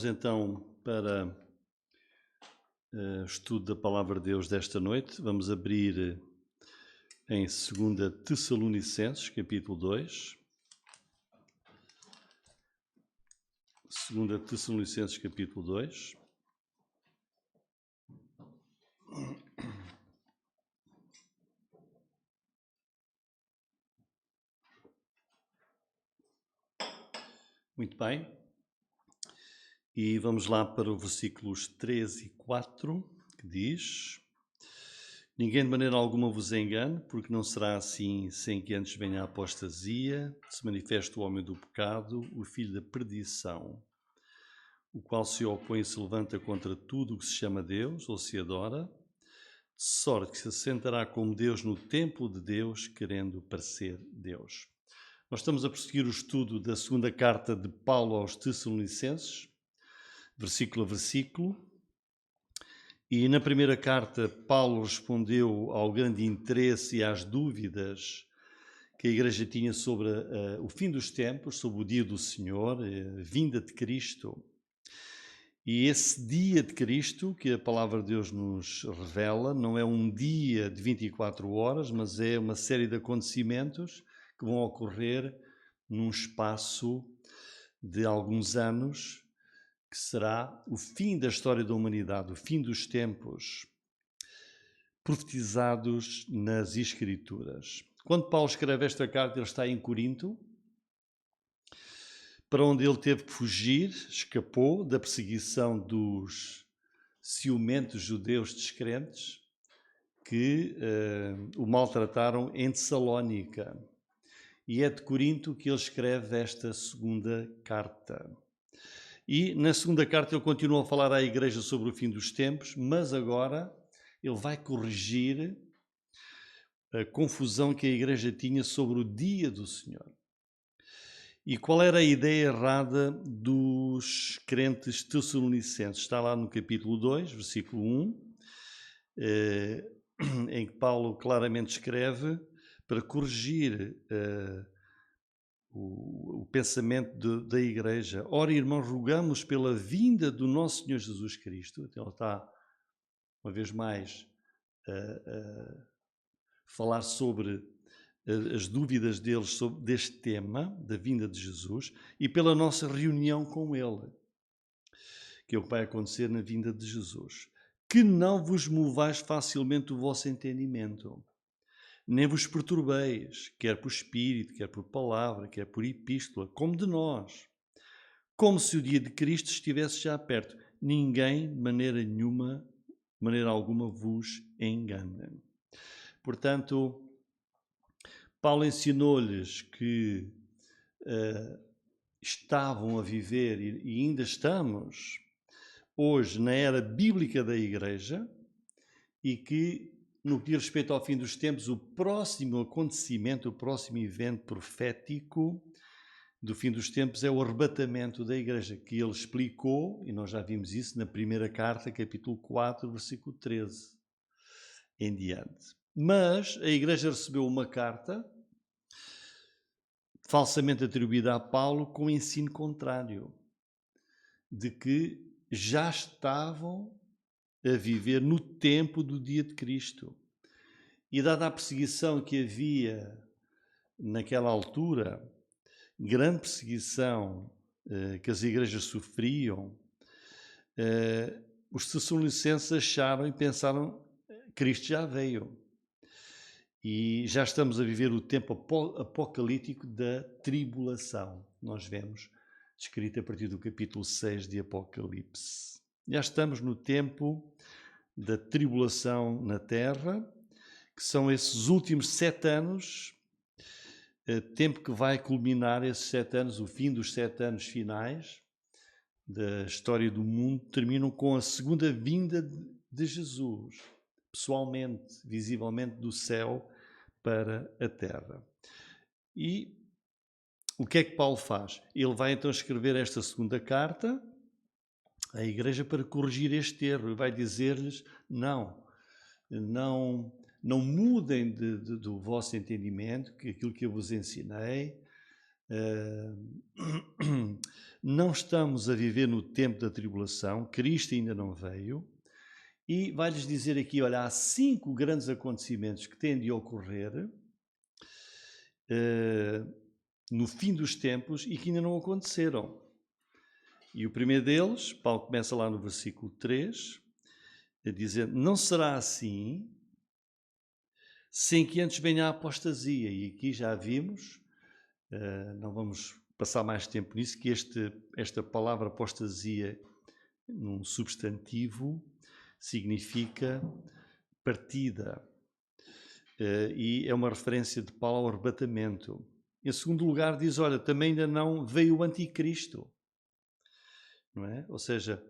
Então, para o estudo da Palavra de Deus desta noite, vamos abrir em 2 Tessalonicenses, capítulo 2. 2 Tessalonicenses, capítulo 2. Muito bem. E vamos lá para os versículos 3 e 4, que diz: Ninguém de maneira alguma vos engane, porque não será assim sem que antes venha a apostasia, se manifeste o homem do pecado, o filho da perdição, o qual se opõe e se levanta contra tudo o que se chama Deus ou se adora, de sorte que se assentará como Deus no templo de Deus, querendo parecer Deus. Nós estamos a prosseguir o estudo da segunda carta de Paulo aos Tessalonicenses, versículo a versículo. E na primeira carta, Paulo respondeu ao grande interesse e às dúvidas que a Igreja tinha sobre o fim dos tempos, sobre o dia do Senhor, a vinda de Cristo. E esse dia de Cristo, que a Palavra de Deus nos revela, não é um dia de 24 horas, mas é uma série de acontecimentos que vão ocorrer num espaço de alguns anos, que será o fim da história da humanidade, o fim dos tempos, profetizados nas Escrituras. Quando Paulo escreve esta carta, ele está em Corinto, para onde ele teve que fugir, escapou da perseguição dos ciumentos judeus descrentes que o maltrataram em Tessalónica. E é de Corinto que ele escreve esta segunda carta. E na segunda carta ele continua a falar à igreja sobre o fim dos tempos, mas agora ele vai corrigir a confusão que a igreja tinha sobre o dia do Senhor. E qual era a ideia errada dos crentes tessalonicenses? Está lá no capítulo 2, versículo 1, em que Paulo claramente escreve para corrigir o pensamento da igreja. Ora, irmãos, rogamos pela vinda do nosso Senhor Jesus Cristo. Então ele está, uma vez mais, a falar sobre as dúvidas deles deste tema, da vinda de Jesus, e pela nossa reunião com Ele, que é o que vai acontecer na vinda de Jesus. Que não vos movais facilmente o vosso entendimento, nem vos perturbeis, quer por espírito, quer por palavra, quer por epístola, como de nós, como se o dia de Cristo estivesse já perto. Ninguém, de maneira nenhuma, de maneira alguma, vos engane. Portanto, Paulo ensinou-lhes que estavam a viver, e ainda estamos, hoje na era bíblica da Igreja, e que, no que diz respeito ao fim dos tempos, o próximo acontecimento, o próximo evento profético do fim dos tempos é o arrebatamento da Igreja, que ele explicou, e nós já vimos isso na primeira carta, capítulo 4, versículo 13 em diante. Mas a Igreja recebeu uma carta falsamente atribuída a Paulo com ensino contrário, de que já estavam a viver no tempo do dia de Cristo. E dada a perseguição que havia naquela altura, grande perseguição que as igrejas sofriam, os tessalonicenses acharam e pensaram que Cristo já veio. E já estamos a viver o tempo apocalíptico da tribulação. Nós vemos descrito a partir do capítulo 6 de Apocalipse. Já estamos no tempo da tribulação na Terra, que são esses últimos 7 anos, tempo que vai culminar esses 7 anos, o fim dos 7 anos finais da história do mundo, terminam com a segunda vinda de Jesus, pessoalmente, visivelmente do céu para a terra. E o que é que Paulo faz? Ele vai então escrever esta segunda carta à igreja para corrigir este erro e vai dizer-lhes: não mudem do vosso entendimento, que aquilo que eu vos ensinei, Não estamos a viver no tempo da tribulação, Cristo ainda não veio, e vai-lhes dizer aqui, olha, há 5 grandes acontecimentos que têm de ocorrer no fim dos tempos e que ainda não aconteceram. E o primeiro deles, Paulo começa lá no versículo 3, a dizer, não será assim sem que antes venha a apostasia. E aqui já vimos, não vamos passar mais tempo nisso, que esta palavra apostasia, num substantivo, significa partida. E é uma referência de Paulo ao arrebatamento. Em segundo lugar, diz, olha, também ainda não veio o anticristo. Não é? Ou seja,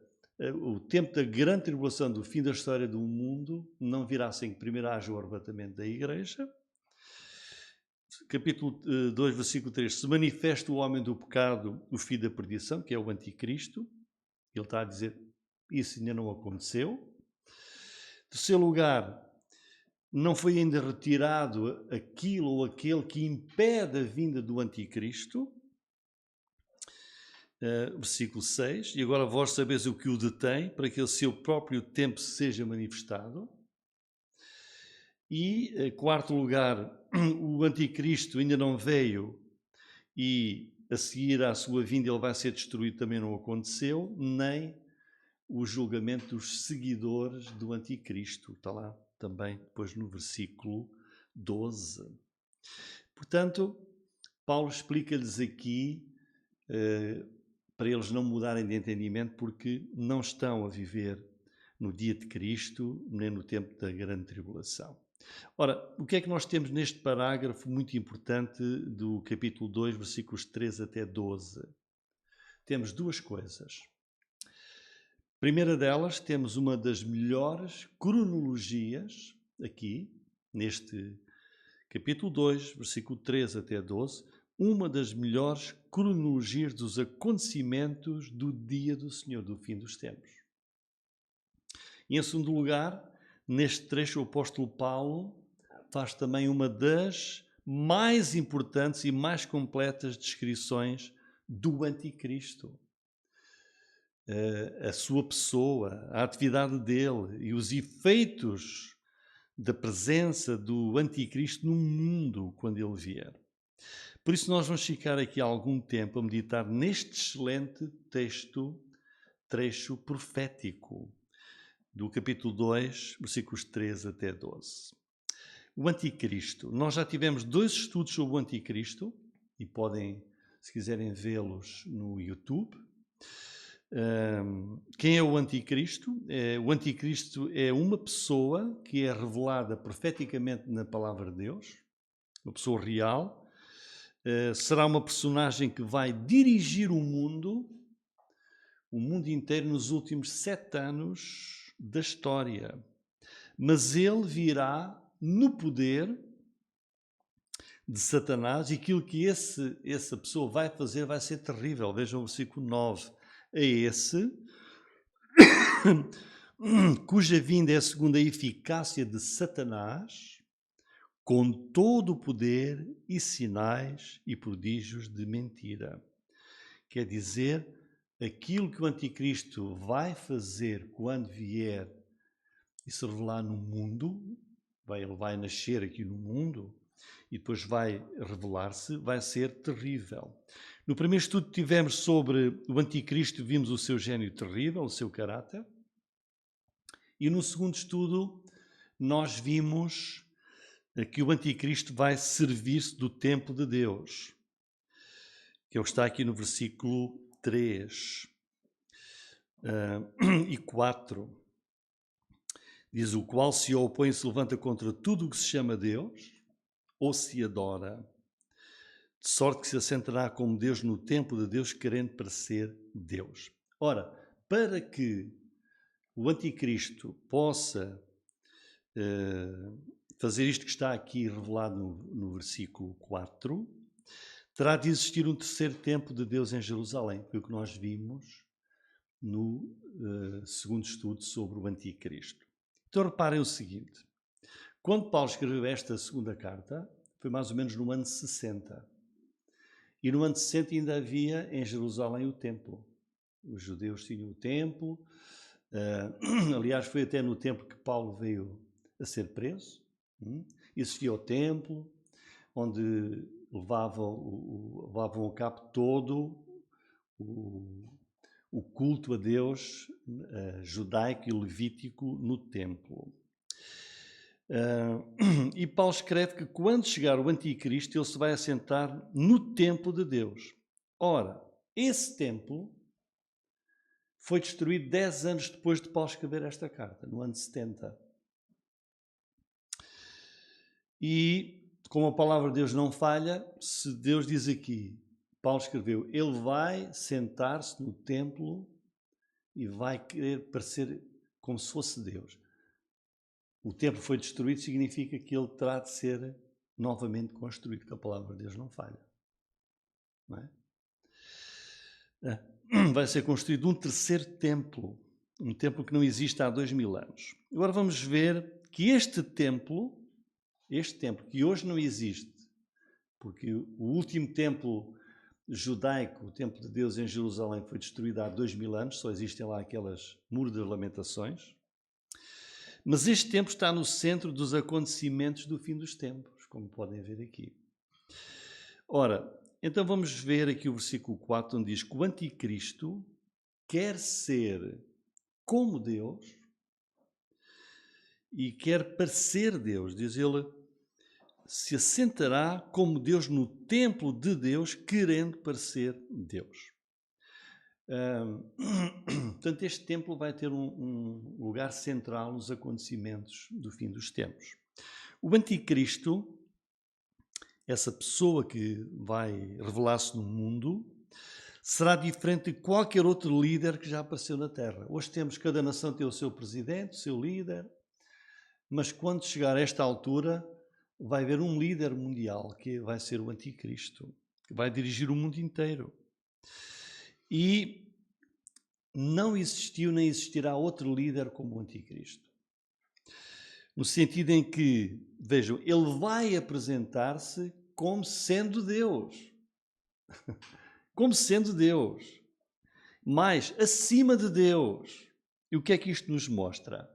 o tempo da grande tribulação, do fim da história do mundo, não virá sem que primeiro haja o arrebatamento da igreja. Capítulo 2, versículo 3. Se manifesta o homem do pecado, o filho da perdição, que é o anticristo. Ele está a dizer, isso ainda não aconteceu. Em terceiro lugar, não foi ainda retirado aquilo ou aquele que impede a vinda do anticristo. Versículo 6. E agora vós sabeis o que o detém, para que o seu próprio tempo seja manifestado. E, quarto lugar, o anticristo ainda não veio e a seguir à sua vinda ele vai ser destruído, também não aconteceu, nem o julgamento dos seguidores do anticristo. Está lá também depois no versículo 12. Portanto, Paulo explica-lhes aqui para eles não mudarem de entendimento, porque não estão a viver no dia de Cristo, nem no tempo da grande tribulação. Ora, o que é que nós temos neste parágrafo muito importante do capítulo 2, versículos 3 até 12? Temos duas coisas. Primeira delas, temos uma das melhores cronologias aqui, neste capítulo 2, versículo 3 até 12, uma das melhores cronologias dos acontecimentos do dia do Senhor, do fim dos tempos. E em segundo lugar, neste trecho o apóstolo Paulo faz também uma das mais importantes e mais completas descrições do anticristo. A sua pessoa, a atividade dele e os efeitos da presença do anticristo no mundo quando ele vier. Por isso nós vamos ficar aqui algum tempo a meditar neste excelente trecho profético do capítulo 2, versículos 3 até 12. O anticristo. Nós já tivemos 2 estudos sobre o anticristo e podem, se quiserem, vê-los no YouTube. Quem é o anticristo? O anticristo é uma pessoa que é revelada profeticamente na palavra de Deus, uma pessoa real. Será uma personagem que vai dirigir o mundo inteiro nos últimos 7 anos da história. Mas ele virá no poder de Satanás, e aquilo que essa pessoa vai fazer vai ser terrível. Vejam o versículo 9. É esse cuja vinda é segundo a eficácia de Satanás, com todo o poder e sinais e prodígios de mentira. Quer dizer, aquilo que o anticristo vai fazer quando vier e se revelar no mundo, ele vai nascer aqui no mundo e depois vai revelar-se, vai ser terrível. No primeiro estudo que tivemos sobre o anticristo, vimos o seu gênio terrível, o seu caráter. E no segundo estudo, nós vimos que o anticristo vai servir-se do templo de Deus, que é o que está aqui no versículo 3 e 4. Diz, o qual se opõe e se levanta contra tudo o que se chama Deus, ou se adora, de sorte que se assentará como Deus no templo de Deus, querendo parecer Deus. Ora, para que o anticristo possa fazer isto que está aqui revelado no versículo 4, terá de existir um terceiro templo de Deus em Jerusalém. Foi o que nós vimos no segundo estudo sobre o anticristo. Então reparem o seguinte, quando Paulo escreveu esta segunda carta, foi mais ou menos no ano 60. E no ano 60 ainda havia em Jerusalém o templo. Os judeus tinham o templo. Aliás, foi até no templo que Paulo veio a ser preso. Existia o templo, onde levavam a cabo todo o culto a Deus judaico e levítico no templo. E Paulo escreve que quando chegar o anticristo, ele se vai assentar no templo de Deus. Ora, esse templo foi destruído 10 anos depois de Paulo escrever esta carta, no ano 70. E, como a palavra de Deus não falha, se Deus diz aqui, Paulo escreveu, ele vai sentar-se no templo e vai querer parecer como se fosse Deus. O templo foi destruído, significa que ele terá de ser novamente construído, que a palavra de Deus não falha. Não é? Vai ser construído um terceiro templo, um templo que não existe há 2000 anos. Agora vamos ver que este templo que hoje não existe, porque o último templo judaico, o templo de Deus em Jerusalém, foi destruído há 2000 anos, só existem lá aquelas muros das lamentações. Mas este templo está no centro dos acontecimentos do fim dos tempos, como podem ver aqui. Ora, então vamos ver aqui o versículo 4, onde diz que o anticristo quer ser como Deus e quer parecer Deus. Diz ele, se assentará como Deus no templo de Deus, querendo parecer Deus. Portanto, este templo vai ter um lugar central nos acontecimentos do fim dos tempos. O anticristo, essa pessoa que vai revelar-se no mundo, será diferente de qualquer outro líder que já apareceu na Terra. Hoje temos, cada nação tem o seu presidente, o seu líder, mas quando chegar a esta altura, vai haver um líder mundial, que vai ser o anticristo, que vai dirigir o mundo inteiro. E não existiu nem existirá outro líder como o anticristo. No sentido em que, vejam, ele vai apresentar-se como sendo Deus. Como sendo Deus. Mas acima de Deus. E o que é que isto nos mostra?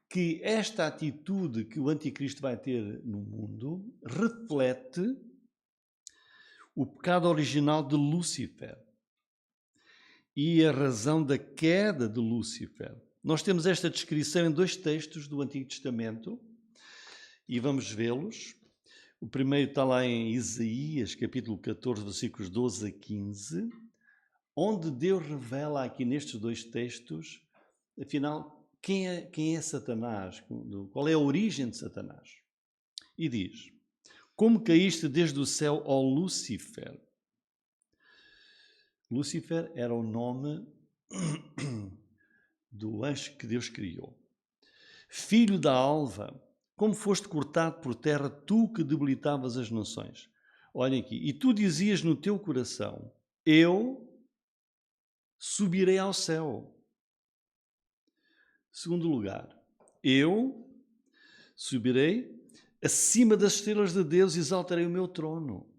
Que esta atitude que o anticristo vai ter no mundo reflete o pecado original de Lúcifer e a razão da queda de Lúcifer. Nós temos esta descrição em 2 textos do Antigo Testamento e vamos vê-los. O primeiro está lá em Isaías, capítulo 14, versículos 12 a 15, onde Deus revela aqui nestes 2 textos, afinal, quem é Satanás, qual é a origem de Satanás. E diz, como caíste desde o céu, ó Lúcifer. Lúcifer era o nome do anjo que Deus criou. Filho da alva, como foste cortado por terra, tu que debilitavas as nações. Olhem aqui, e tu dizias no teu coração, eu subirei ao céu. Segundo lugar, eu subirei acima das estrelas de Deus, exaltarei o meu trono.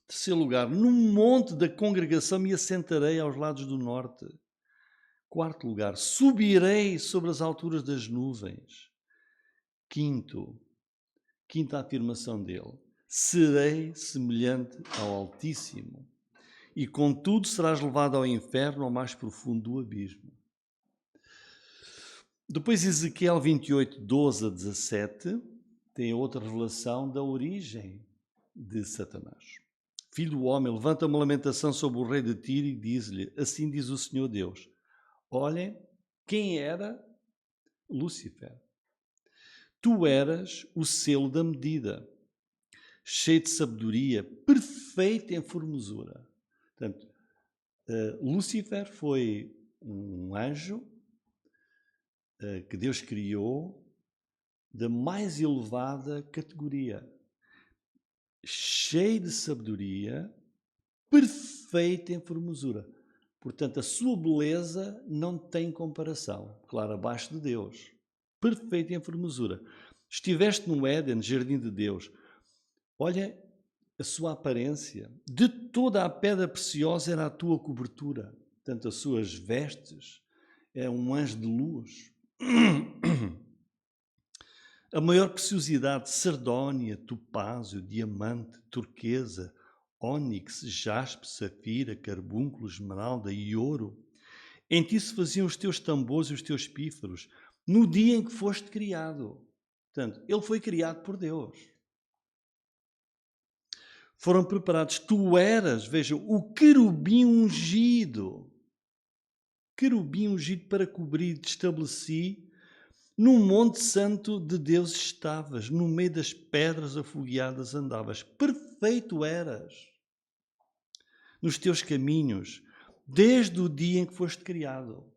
Terceiro lugar, num monte da congregação me assentarei aos lados do norte. Quarto lugar, subirei sobre as alturas das nuvens. Quinta afirmação dele, serei semelhante ao Altíssimo, e contudo serás levado ao inferno, ao mais profundo do abismo. Depois Ezequiel 28, 12 a 17, tem outra revelação da origem de Satanás. Filho do homem, levanta uma lamentação sobre o rei de Tiro e diz-lhe, assim diz o Senhor Deus, olhem, quem era Lúcifer? Tu eras o selo da medida, cheio de sabedoria, perfeito em formosura. Portanto, Lúcifer foi um anjo que Deus criou da mais elevada categoria, cheio de sabedoria, perfeito em formosura. Portanto, a sua beleza não tem comparação. Claro, abaixo de Deus. Perfeito em formosura. Estiveste no Éden, jardim de Deus. Olha, a sua aparência. De toda a pedra preciosa era a tua cobertura. Portanto, as suas vestes é um anjo de luz. A maior preciosidade, sardónia, topázio, diamante, turquesa, ónix, jaspe, safira, carbúnculo, esmeralda e ouro. Em ti se faziam os teus tambores e os teus pífaros, no dia em que foste criado. Portanto, ele foi criado por Deus. Foram preparados. Tu eras, vejam, o querubim ungido. Querubim ungido para cobrir, te estabeleci. No monte santo de Deus estavas, no meio das pedras afogueadas andavas. Perfeito eras nos teus caminhos, desde o dia em que foste criado.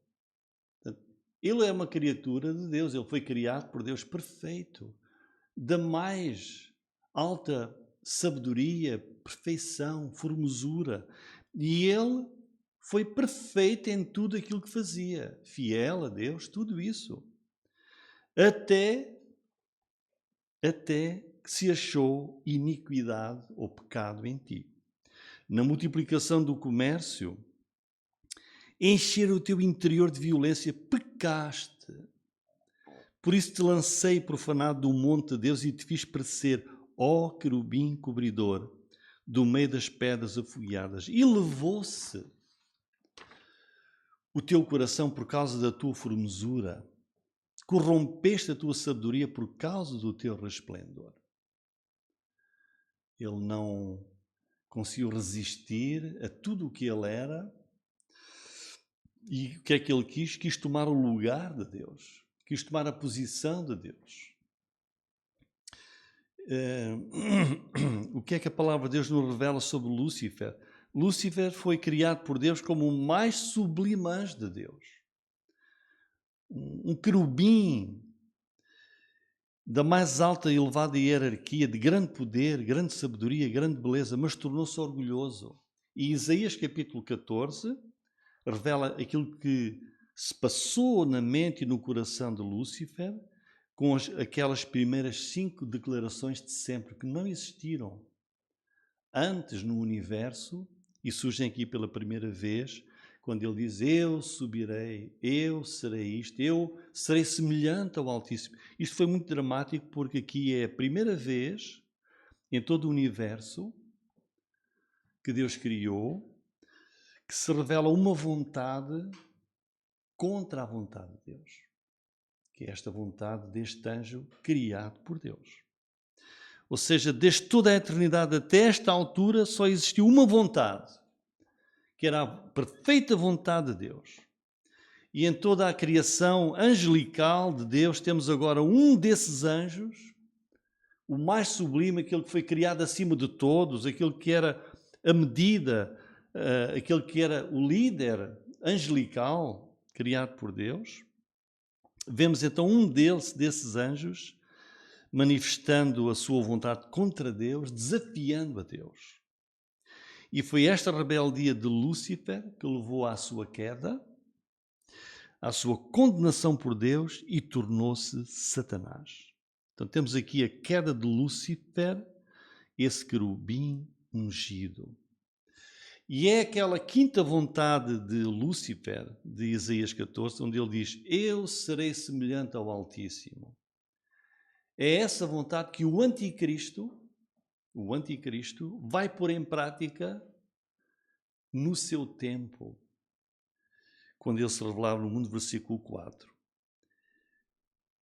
Ele é uma criatura de Deus, ele foi criado por Deus perfeito, da mais alta sabedoria, perfeição, formosura. E ele foi perfeito em tudo aquilo que fazia, fiel a Deus, tudo isso. Até que se achou iniquidade ou pecado em ti. Na multiplicação do comércio, encher o teu interior de violência, pecaste. Por isso te lancei profanado do monte de Deus e te fiz parecer, ó querubim cobridor, do meio das pedras afogueadas. E levou-se o teu coração por causa da tua formosura. Corrompeste a tua sabedoria por causa do teu resplendor. Ele não conseguiu resistir a tudo o que ele era. E o que é que ele quis? Quis tomar o lugar de Deus. Quis tomar a posição de Deus. O que é que a palavra de Deus nos revela sobre Lúcifer? Lúcifer foi criado por Deus como o mais sublime anjo de Deus. Um querubim da mais alta e elevada hierarquia, de grande poder, grande sabedoria, grande beleza, mas tornou-se orgulhoso. E Isaías capítulo 14 revela aquilo que se passou na mente e no coração de Lúcifer com aquelas primeiras 5 declarações de sempre, que não existiram antes no universo e surgem aqui pela primeira vez, quando ele diz, eu subirei, eu serei isto, eu serei semelhante ao Altíssimo. Isto foi muito dramático porque aqui é a primeira vez em todo o universo que Deus criou que se revela uma vontade contra a vontade de Deus, que é esta vontade deste anjo criado por Deus. Ou seja, desde toda a eternidade até esta altura só existiu uma vontade, que era a perfeita vontade de Deus. E em toda a criação angelical de Deus temos agora um desses anjos, o mais sublime, aquele que foi criado acima de todos, aquele que era a medida, aquele que era o líder angelical criado por Deus. Vemos então um desses anjos manifestando a sua vontade contra Deus, desafiando a Deus. E foi esta rebeldia de Lúcifer que levou à sua queda, à sua condenação por Deus e tornou-se Satanás. Então temos aqui a queda de Lúcifer, esse querubim ungido. E é aquela quinta vontade de Lúcifer, de Isaías 14, onde ele diz, eu serei semelhante ao Altíssimo. É essa vontade que o anticristo vai pôr em prática no seu tempo, quando ele se revelar no mundo, versículo 4.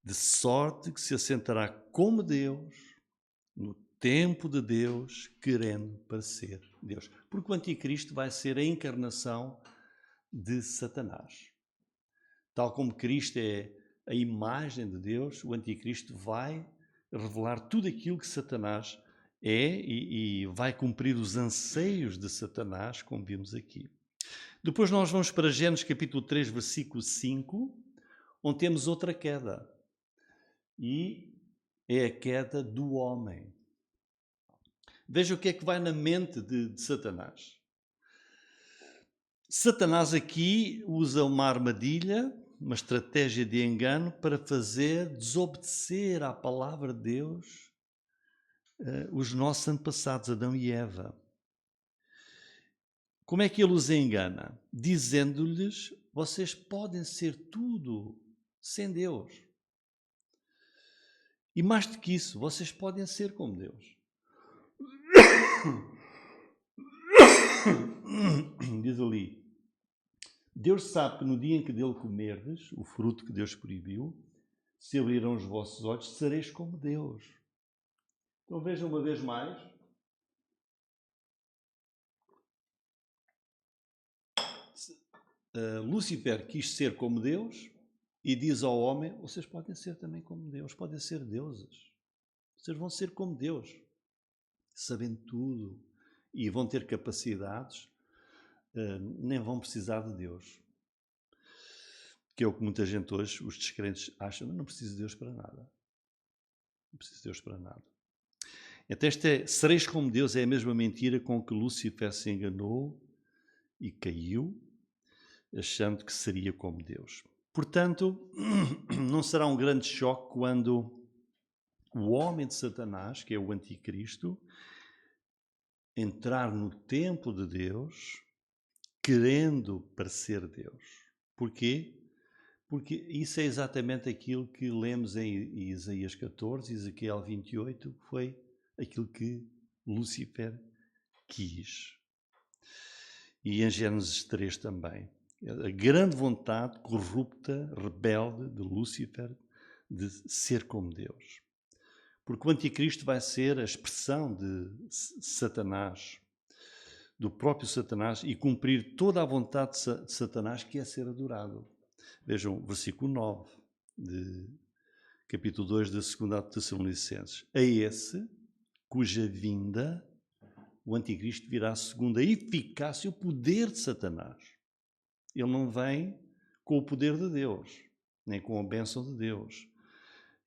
De sorte que se assentará como Deus, no tempo de Deus, querendo parecer Deus. Porque o anticristo vai ser a encarnação de Satanás. Tal como Cristo é a imagem de Deus, o anticristo vai revelar tudo aquilo que Satanás é e vai cumprir os anseios de Satanás, como vimos aqui. Depois nós vamos para Gênesis capítulo 3, versículo 5, onde temos outra queda. E é a queda do homem. Veja o que é que vai na mente de Satanás. Satanás aqui usa uma armadilha, uma estratégia de engano para fazer desobedecer à palavra de Deus os nossos antepassados, Adão e Eva. Como é que ele os engana? Dizendo-lhes, vocês podem ser tudo sem Deus. E mais do que isso, vocês podem ser como Deus. Diz ali, Deus sabe que no dia em que dele comerdes, o fruto que Deus proibiu, se abrirão os vossos olhos, sereis como Deus. Então vejam uma vez mais. Lúcifer quis ser como Deus e diz ao homem, vocês podem ser também como Deus, podem ser deuses. Vocês vão ser como Deus, sabendo tudo e vão ter capacidades, nem vão precisar de Deus. Que é o que muita gente hoje, os descrentes, acham, mas não preciso de Deus para nada. Não preciso de Deus para nada. Então sereis como Deus é a mesma mentira com que Lúcifer se enganou e caiu, achando que seria como Deus. Portanto, não será um grande choque quando o homem de Satanás, que é o anticristo, entrar no templo de Deus, querendo parecer Deus. Porquê? Porque isso é exatamente aquilo que lemos em Isaías 14, Ezequiel 28, que foi aquilo que Lúcifer quis. E em Gênesis 3 também. A grande vontade corrupta, rebelde de Lúcifer de ser como Deus. Porque o anticristo vai ser a expressão de Satanás, do próprio Satanás, e cumprir toda a vontade de Satanás, que é ser adorado. Vejam, versículo 9, de capítulo 2 da 2ª Tessalonicenses. A esse, cuja vinda, o anticristo virá segundo a eficácia e o poder de Satanás. Ele não vem com o poder de Deus, nem com a bênção de Deus.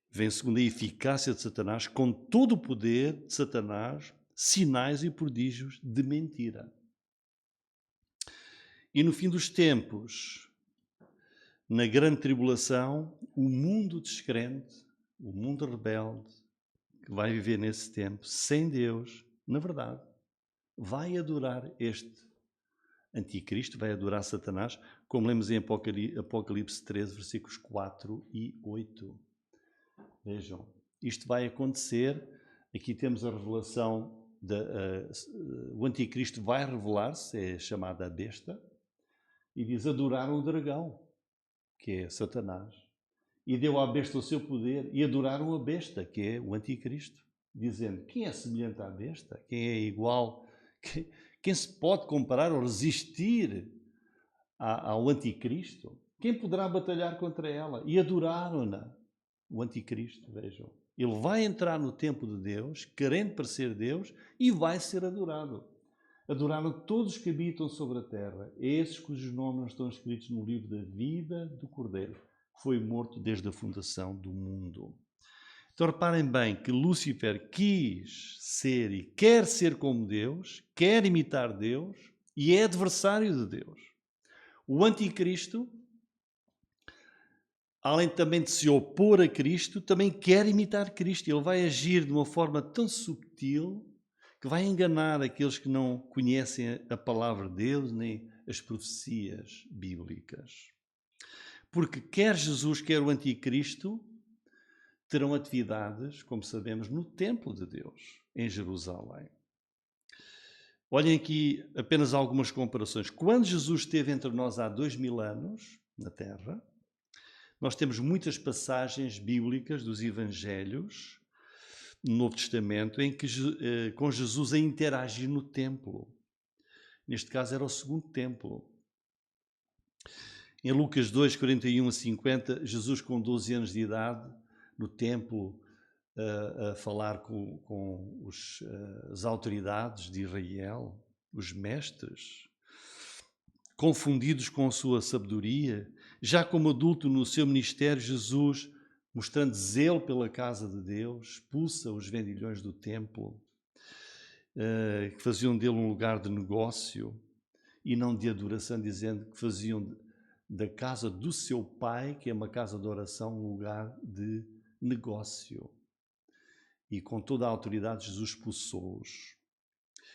Vem segundo a eficácia de Satanás, com todo o poder de Satanás, sinais e prodígios de mentira. E no fim dos tempos, na grande tribulação, o mundo descrente, o mundo rebelde, que vai viver nesse tempo, sem Deus, na verdade, vai adorar este anticristo, vai adorar Satanás, como lemos em Apocalipse 13, versículos 4 e 8. Vejam, isto vai acontecer, aqui temos a revelação, o anticristo vai revelar-se, é chamada a besta, e diz, adoraram o dragão, que é Satanás, e deu à besta o seu poder, e adoraram a besta, que é o anticristo, dizendo, quem é semelhante à besta? Quem é igual? Quem se pode comparar ou resistir ao anticristo? Quem poderá batalhar contra ela? E adoraram-na, o anticristo, vejam. Ele vai entrar no templo de Deus, querendo parecer Deus, e vai ser adorado. Adoraram todos os que habitam sobre a terra, esses cujos nomes não estão escritos no livro da vida do Cordeiro, que foi morto desde a fundação do mundo. Então reparem bem que Lúcifer quis ser e quer ser como Deus, quer imitar Deus e é adversário de Deus. O anticristo, além também de se opor a Cristo, também quer imitar Cristo. Ele vai agir de uma forma tão subtil que vai enganar aqueles que não conhecem a palavra de Deus nem as profecias bíblicas. Porque quer Jesus, quer o anticristo, terão atividades, como sabemos, no templo de Deus, em Jerusalém. Olhem aqui apenas algumas comparações. Quando Jesus esteve entre nós há 2000 anos, na Terra, nós temos muitas passagens bíblicas dos Evangelhos, no Novo Testamento, em que com Jesus a interagir no templo. Neste caso era o segundo templo. Em Lucas 2, 41 a 50, Jesus com 12 anos de idade, no templo, a falar com as autoridades de Israel, os mestres, confundidos com a sua sabedoria. Já como adulto no seu ministério, Jesus, mostrando zelo pela casa de Deus, expulsa os vendilhões do templo, que faziam dele um lugar de negócio e não de adoração, dizendo que faziam da casa do seu pai, que é uma casa de oração, um lugar de negócio. e com toda a autoridade Jesus expulsou-os.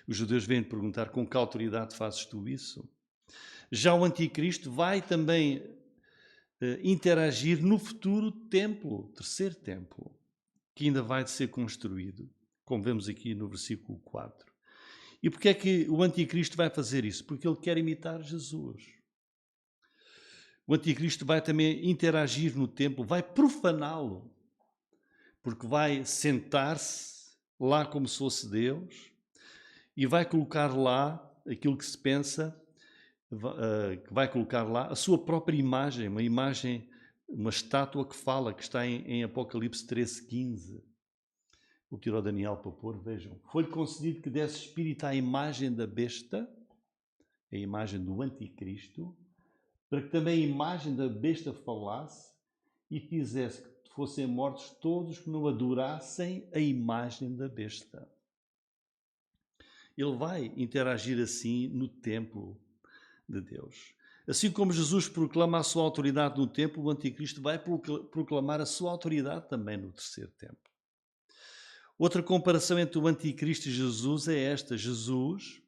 Os judeus vêm perguntar: com que autoridade fazes tu isso? Já o anticristo vai também interagir no futuro templo, terceiro templo, que ainda vai de ser construído, como vemos aqui no versículo 4. E porquê é que o anticristo vai fazer isso? Porque ele quer imitar Jesus. O anticristo vai também interagir no templo, vai profaná-lo, porque vai sentar-se lá como se fosse Deus e vai colocar lá aquilo que se pensa, que vai colocar lá a sua própria imagem, uma estátua que fala, que está em Apocalipse 13:15. Vou tirar o Daniel para pôr, vejam. Foi-lhe concedido que desse espírito à imagem da besta, a imagem do anticristo, para que também a imagem da besta falasse e fizesse que fossem mortos todos que não adorassem a imagem da besta. Ele vai interagir assim no templo de Deus. Assim como Jesus proclama a sua autoridade no templo, o anticristo vai proclamar a sua autoridade também no terceiro templo. Outra comparação entre o anticristo e Jesus é esta: Jesus,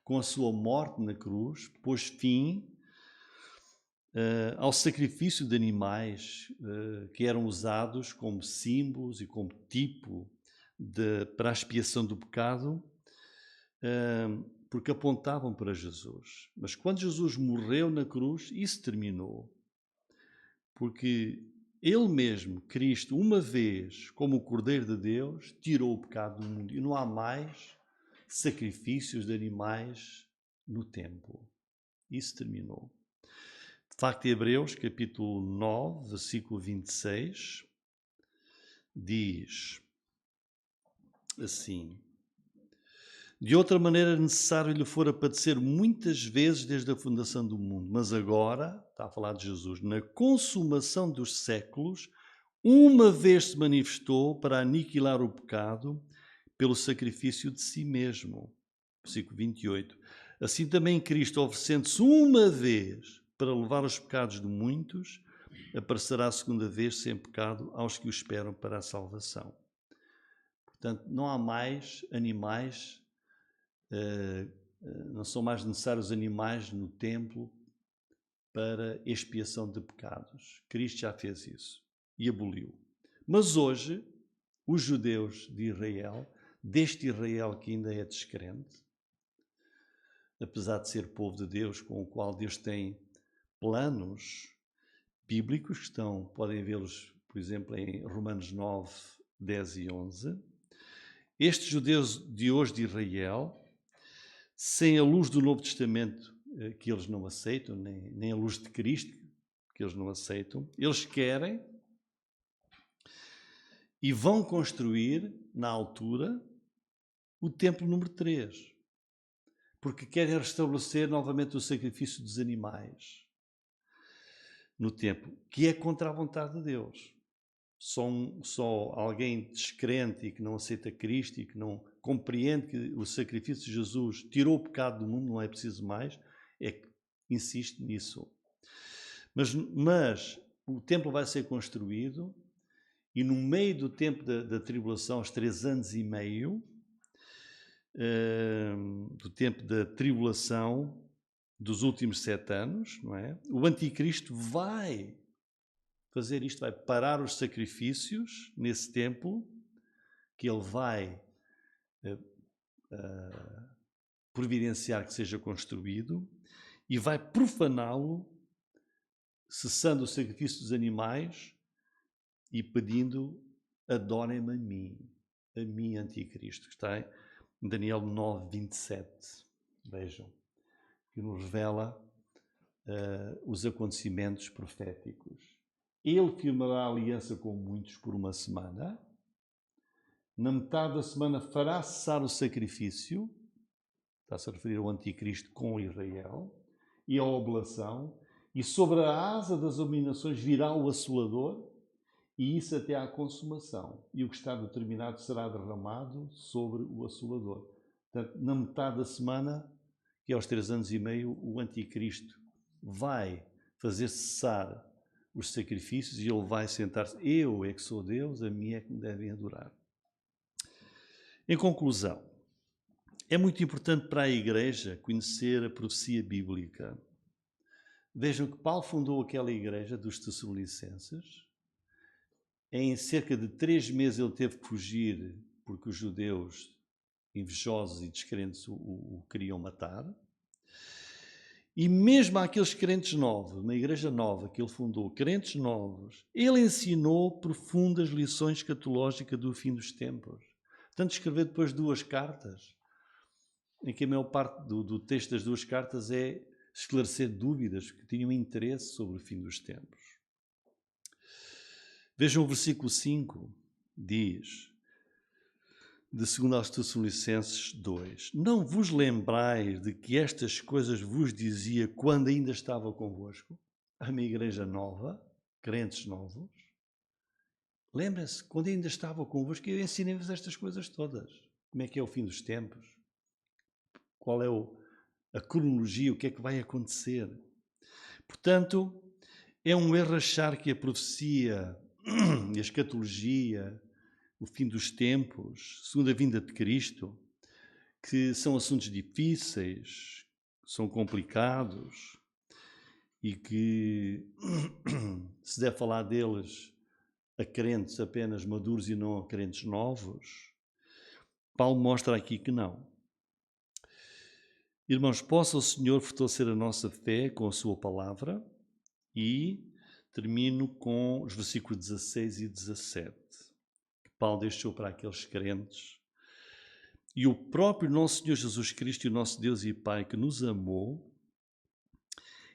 com a sua morte na cruz, pôs fim ao sacrifício de animais que eram usados como símbolos e como tipo para a expiação do pecado, porque apontavam para Jesus. Mas quando Jesus morreu na cruz, isso terminou. Porque Ele mesmo, Cristo, uma vez, como o Cordeiro de Deus, tirou o pecado do mundo. E não há mais sacrifícios de animais no templo. Isso terminou. De facto, em Hebreus, capítulo 9, versículo 26, diz assim: de outra maneira, necessário lhe fora padecer muitas vezes desde a fundação do mundo. Mas agora, está a falar de Jesus, na consumação dos séculos, uma vez se manifestou para aniquilar o pecado pelo sacrifício de si mesmo. Versículo 28. Assim também Cristo, oferecendo-se uma vez para levar os pecados de muitos, aparecerá a segunda vez sem pecado aos que o esperam para a salvação. Portanto, não há mais animais, não são mais necessários animais no templo para expiação de pecados. Cristo já fez isso e aboliu. Mas hoje, os judeus de Israel, deste Israel que ainda é descrente, apesar de ser povo de Deus, com o qual Deus tem planos bíblicos, que podem vê-los, por exemplo, em Romanos 9, 10 e 11. Estes judeus de hoje de Israel, sem a luz do Novo Testamento, que eles não aceitam, nem a luz de Cristo, que eles não aceitam, eles querem e vão construir, na altura, o templo número 3. Porque querem restabelecer novamente o sacrifício dos animais no templo, que é contra a vontade de Deus. Só alguém descrente e que não aceita Cristo e que não compreende que o sacrifício de Jesus tirou o pecado do mundo, não é preciso mais, é que insiste nisso. Mas o templo vai ser construído e no meio do tempo da tribulação, os 3 anos e meio, do tempo da tribulação dos últimos 7 anos, não é? O anticristo vai fazer isto, vai parar os sacrifícios nesse templo, que ele vai providenciar que seja construído, e vai profaná-lo, cessando o sacrifício dos animais e pedindo: adorem-me a mim anticristo, que está em Daniel 9, 27. Vejam, que nos revela os acontecimentos proféticos. Ele firmará aliança com muitos por uma semana. Na metade da semana fará cessar o sacrifício, está-se a referir ao anticristo com Israel, e a oblação, e sobre a asa das abominações virá o assolador, e isso até à consumação. E o que está determinado será derramado sobre o assolador. Portanto, na metade da semana, que é aos 3 anos e meio, o anticristo vai fazer cessar os sacrifícios e ele vai sentar-se: eu é que sou Deus, a mim é que me devem adorar. Em conclusão, é muito importante para a Igreja conhecer a profecia bíblica. Vejam que Paulo fundou aquela igreja dos Tessalonicenses. Em cerca de 3 meses ele teve que fugir porque os judeus invejosos e descrentes o queriam matar. E mesmo àqueles crentes novos, uma igreja nova que ele fundou, crentes novos, ele ensinou profundas lições escatológicas do fim dos tempos. Tanto escrever depois 2 cartas, em que a maior parte do texto das 2 cartas é esclarecer dúvidas que tinham interesse sobre o fim dos tempos. Vejam o versículo 5, diz, de 2 aos Tessalonicenses 2. Não vos lembrais de que estas coisas vos dizia quando ainda estava convosco? A minha igreja nova, crentes novos. Lembrem-se, quando ainda estava convosco, eu ensinei-vos estas coisas todas. Como é que é o fim dos tempos? Qual é a cronologia? O que é que vai acontecer? Portanto, é um erro achar que a profecia e a escatologia, o fim dos tempos, segunda vinda de Cristo, que são assuntos difíceis, são complicados e que se deve falar deles a crentes apenas maduros e não a crentes novos, Paulo mostra aqui que não. Irmãos, possa o Senhor fortalecer a nossa fé com a sua palavra e termino com os versículos 16 e 17. Paulo deixou para aqueles crentes. E o próprio nosso Senhor Jesus Cristo, e o nosso Deus e Pai, que nos amou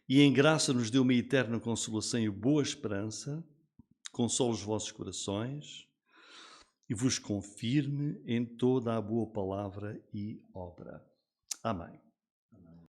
e em graça nos deu uma eterna consolação e boa esperança, console os vossos corações e vos confirme em toda a boa palavra e obra. Amém.